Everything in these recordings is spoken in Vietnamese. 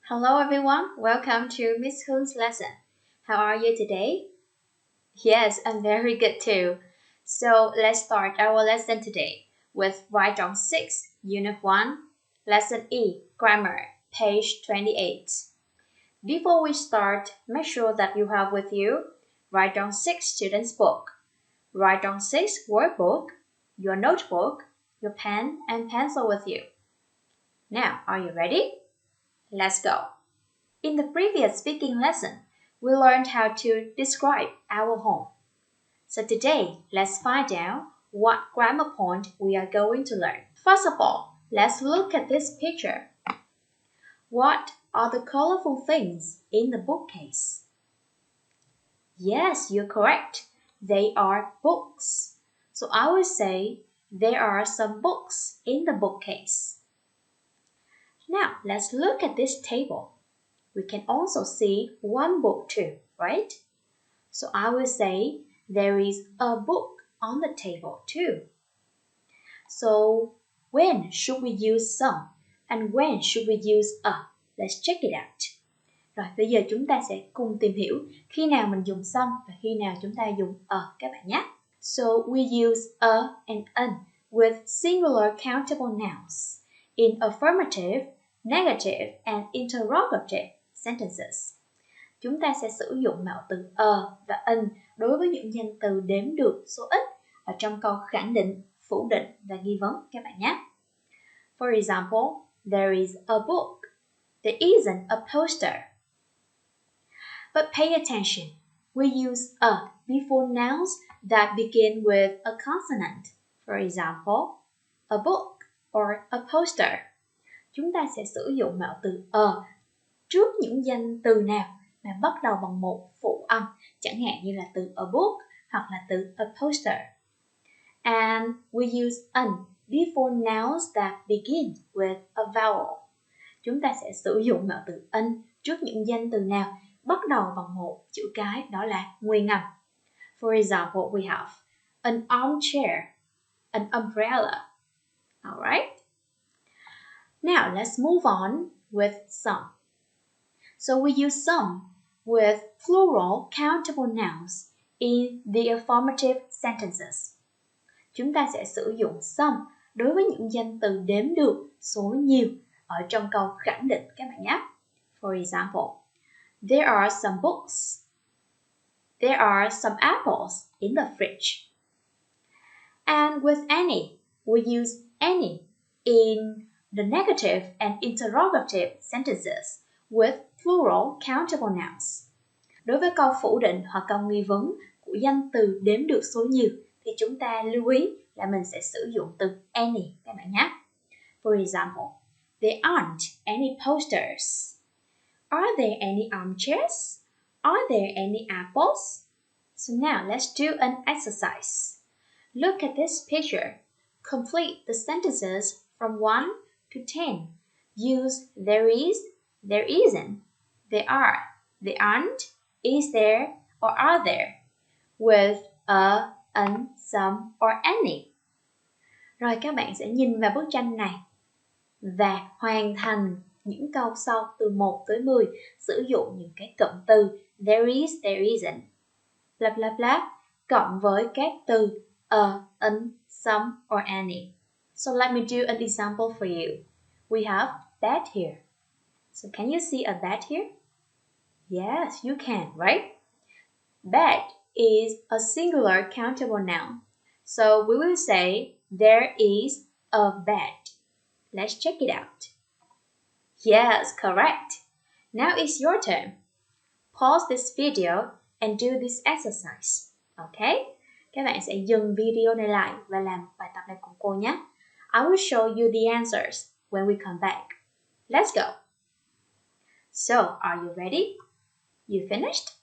Hello everyone, welcome to Miss Hung's lesson. How are you today? Yes, I'm very good too. So let's start our lesson today with Write on 6, Unit 1, Lesson E, Grammar, page 28. Before we start, make sure that you have with you Write on 6 student's book, Write on 6 workbook, your notebook, your pen and pencil with you. Now, are you ready? Let's go. In the previous speaking lesson, we learned how to describe our home. So today, let's find out what grammar point we are going to learn. First of all, let's look at this picture. What are the colorful things in the bookcase? Yes, you're correct. They are books. So I will say there are some books in the bookcase. Now, let's look at this table. We can also see one book too, right? So I will say there is a book on the table too. So when should we use some and when should we use a? Let's check it out. Rồi bây giờ chúng ta sẽ cùng tìm hiểu khi nào mình dùng some và khi nào chúng ta dùng a các bạn nhé. So we use a and an with singular countable nouns in affirmative, negative and interrogative sentences. Chúng ta sẽ sử dụng mạo từ a và an đối với những danh từ đếm được số ít ở trong câu khẳng định, phủ định và nghi vấn các bạn nhé. For example, there is a book. There isn't a poster. But pay attention. We use a before nouns that begin with a consonant. For example, a book or a poster. Chúng ta sẽ sử dụng mạo từ a trước những danh từ nào mà bắt đầu bằng một phụ âm, chẳng hạn như là từ a book hoặc là từ a poster. And we use an before nouns that begin with a vowel. Chúng ta sẽ sử dụng mạo từ an trước những danh từ nào bắt đầu bằng một chữ cái, đó là nguyên âm. For example, we have an armchair, an umbrella. Alright? Now let's move on with some. So we use some with plural countable nouns in the affirmative sentences. Chúng ta sẽ sử dụng some đối với những danh từ đếm được số nhiều ở trong câu khẳng định các bạn nhé. For example, there are some books. There are some apples in the fridge. And with any, we use any in the negative and interrogative sentences with plural countable nouns. Đối với câu phủ định hoặc câu nghi vấn của danh từ đếm được số nhiều thì chúng ta lưu ý là mình sẽ sử dụng từ any các bạn nhé. For example, there aren't any posters. Are there any armchairs? Are there any apples? So now let's do an exercise. Look at this picture. Complete the sentences from 1 to 10. Use there is, there isn't, there are, there aren't, is there, or are there with a, an, some, or any. Rồi các bạn sẽ nhìn vào bức tranh này và hoàn thành những câu sau từ 1 tới 10 sử dụng những cái cụm từ there is, there isn't, blah blah blah cộng với các từ a, an, some, or any. So let me do an example for you. We have bed here. So can you see a bed here? Yes, you can, right? Bed is a singular countable noun. So we will say there is a bed. Let's check it out. Yes, correct. Now it's your turn. Pause this video and do this exercise. Okay? Các bạn sẽ dừng video này lại và làm bài tập này cùng cô nhé. I will show you the answers when we come back. Let's go. So, are you ready? You finished?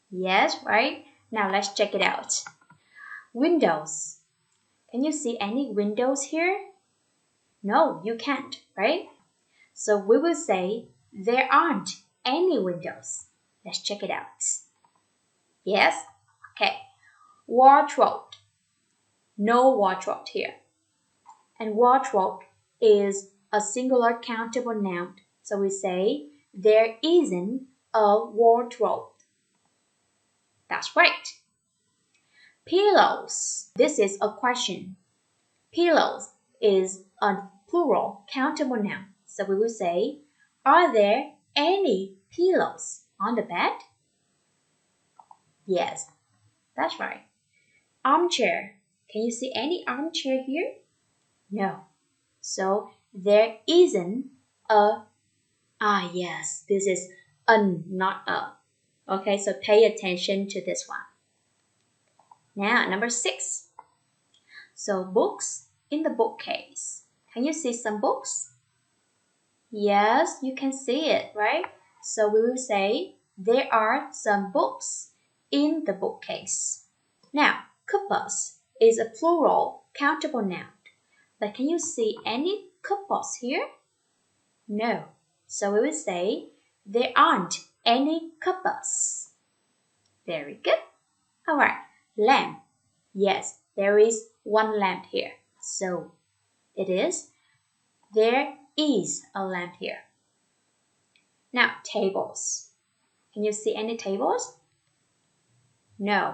Yes, right? Now let's check it out. Windows. Can you see any windows here? No, you can't, right? So we will say there aren't any windows. Let's check it out. Yes? Okay. Wardrobe. No wardrobe here. And wardrobe is a singular countable noun. So we say, there isn't a wardrobe. That's right. Pillows. This is a question. Pillows is a plural countable noun. So we will say, are there any pillows on the bed? Yes, that's right. Armchair. Can you see any armchair here? No. So there isn't a, yes, this is an, not a. Okay, so pay attention to this one. Now, number 6. So books in the bookcase. Can you see some books? Yes, you can see it, right? So we will say, there are some books in the bookcase. Now, couples is a plural countable noun. But can you see any couples here? No. So we will say, there aren't any couples. Very good. Alright, lamp. Yes, there is one lamp here. So it is, there is a lamp here. Now, tables. Can you see any tables? No.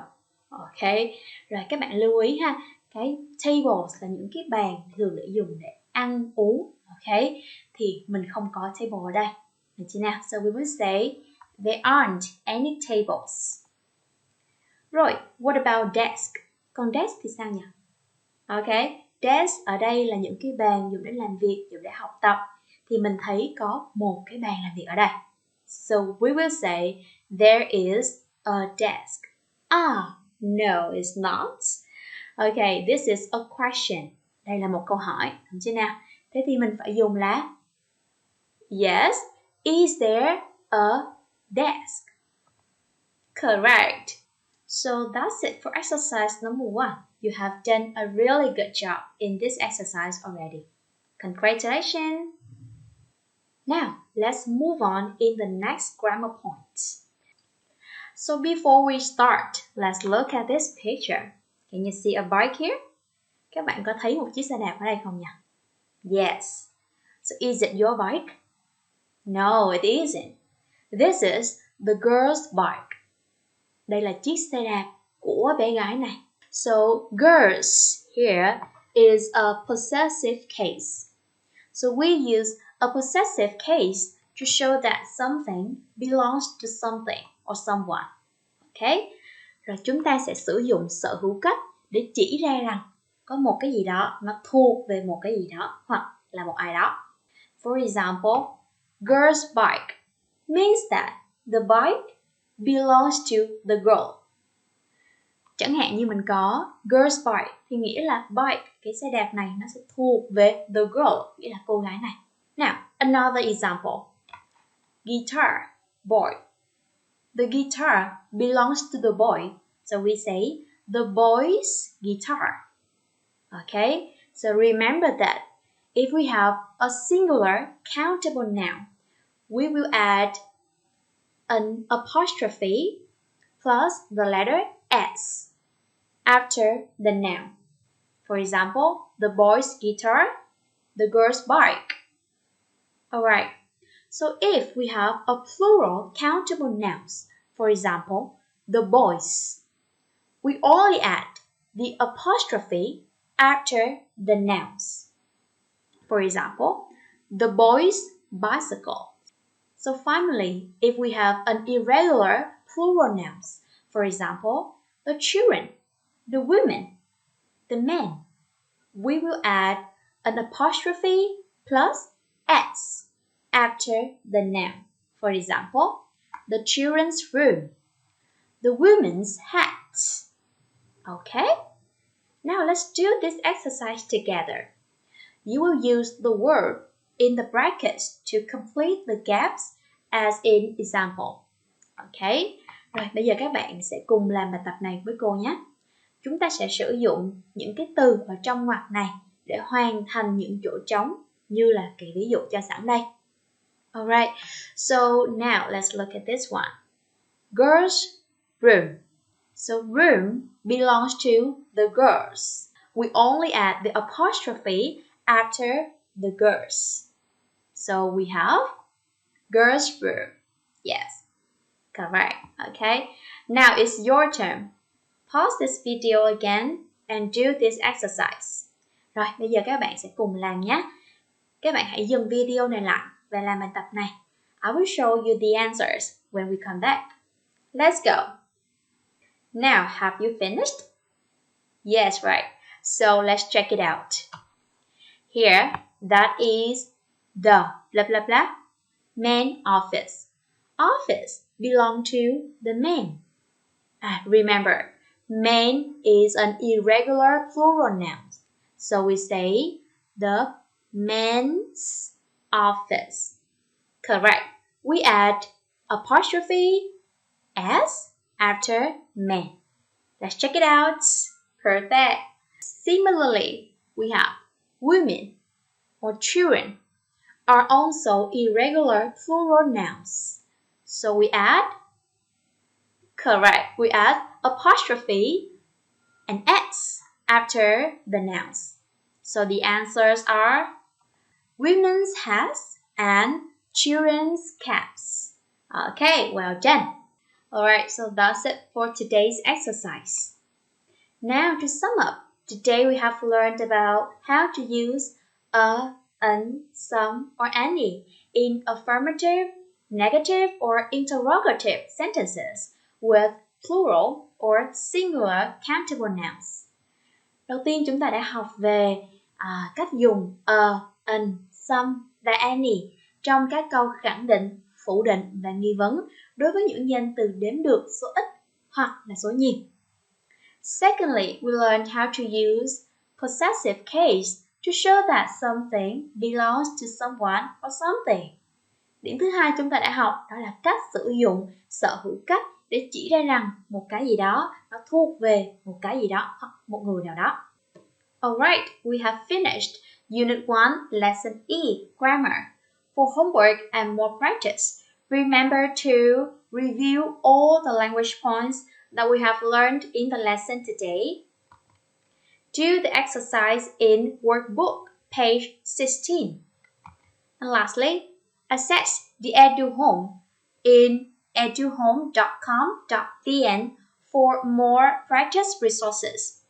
Okay. Rồi các bạn lưu ý ha. Cái tables là những cái bàn thường để dùng để ăn uống. Okay. Thì mình không có table ở đây. Được chưa nào? So we will say, there aren't any tables. Rồi, what about desk? Còn desk thì sao nhỉ? Okay. Desk ở đây là những cái bàn dùng để làm việc, dùng để học tập. Thì mình thấy có một cái bàn làm việc ở đây. So we will say, there is a desk. No, it's not. Okay, this is a question. Đây là một câu hỏi, đúng chưa nào? Thế thì mình phải dùng là yes, is there a desk? Correct. So that's it for exercise number 1. You have done a really good job in this exercise already. Congratulations! Now, let's move on in the next grammar points. So before we start, let's look at this picture. Can you see a bike here? Các bạn có thấy một chiếc xe đạp ở đây không nhỉ? Yes. So is it your bike? No, it isn't. This is the girl's bike. Đây là chiếc xe đạp của bé gái này. So girls here is a possessive case. So we use a possessive case to show that something belongs to something or someone. Okay? Rồi chúng ta sẽ sử dụng sở hữu cấp để chỉ ra rằng có một cái gì đó nó thuộc về một cái gì đó hoặc là một ai đó. For example, girl's bike means that the bike belongs to the girl. Chẳng hạn như mình có girl's bike thì nghĩa là bike, cái xe đạp này nó sẽ thuộc về the girl, nghĩa là cô gái này. Now, another example. Guitar, boy. The guitar belongs to the boy, so we say the boy's guitar. Okay, so remember that if we have a singular countable noun, we will add an apostrophe plus the letter S after the noun. For example, the boy's guitar, the girl's bike. Alright, so if we have a plural countable nouns, for example, the boys, we only add the apostrophe after the nouns. For example, the boy's bicycle. So finally, if we have an irregular plural nouns, for example, the children, the women, the men, we will add an apostrophe plus S after the noun. For example, the children's room, the women's hat. Okay? Now let's do this exercise together. You will use the word in the brackets to complete the gaps as in example. Okay? Rồi, bây giờ các bạn sẽ cùng làm bài tập này với cô nhé. Chúng ta sẽ sử dụng những cái từ ở trong ngoặc này để hoàn thành những chỗ trống như là cái ví dụ cho sẵn đây. Alright, so now let's look at this one. Girls' room. So room belongs to the girls. We only add the apostrophe after the girls. So we have girls' room. Yes, correct. Okay, now it's your turn. Pause this video again and do this exercise. Rồi, bây giờ các bạn sẽ cùng làm nhé. Các bạn hãy dừng video này lại và làm bài tập này. I will show you the answers when we come back. Let's go. Now, have you finished? Yes, right. So let's check it out. Here, that is the blah blah blah main office. Office belong to the main. Remember, main is an irregular plural noun. So we say the men's office. Correct. We add apostrophe s after men. Let's check it out. Perfect. Similarly, we have women or children are also irregular plural nouns. So we add, correct, we add apostrophe and s after the nouns. So the answers are women's hats and children's caps. Okay, well done. Alright, so that's it for today's exercise. Now to sum up, today we have learned about how to use a, an, some, or any in affirmative, negative, or interrogative sentences with plural or singular countable nouns. Đầu tiên chúng ta đã học về cách dùng a, an, some và any trong các câu khẳng định, phủ định và nghi vấn đối với những danh từ đếm được số ít hoặc là số nhiều. Secondly, we learned how to use possessive case to show that something belongs to someone or something. Điểm thứ hai chúng ta đã học đó là cách sử dụng sở hữu cách để chỉ ra rằng một cái gì đó nó thuộc về một cái gì đó hoặc một người nào đó. Alright, we have finished Unit 1, Lesson E, Grammar. For homework and more practice, remember to review all the language points that we have learned in the lesson today. Do the exercise in workbook, page 16. And lastly, access the EduHome in eduhome.com.vn for more practice resources.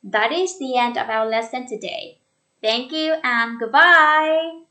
That is the end of our lesson today. Thank you and goodbye!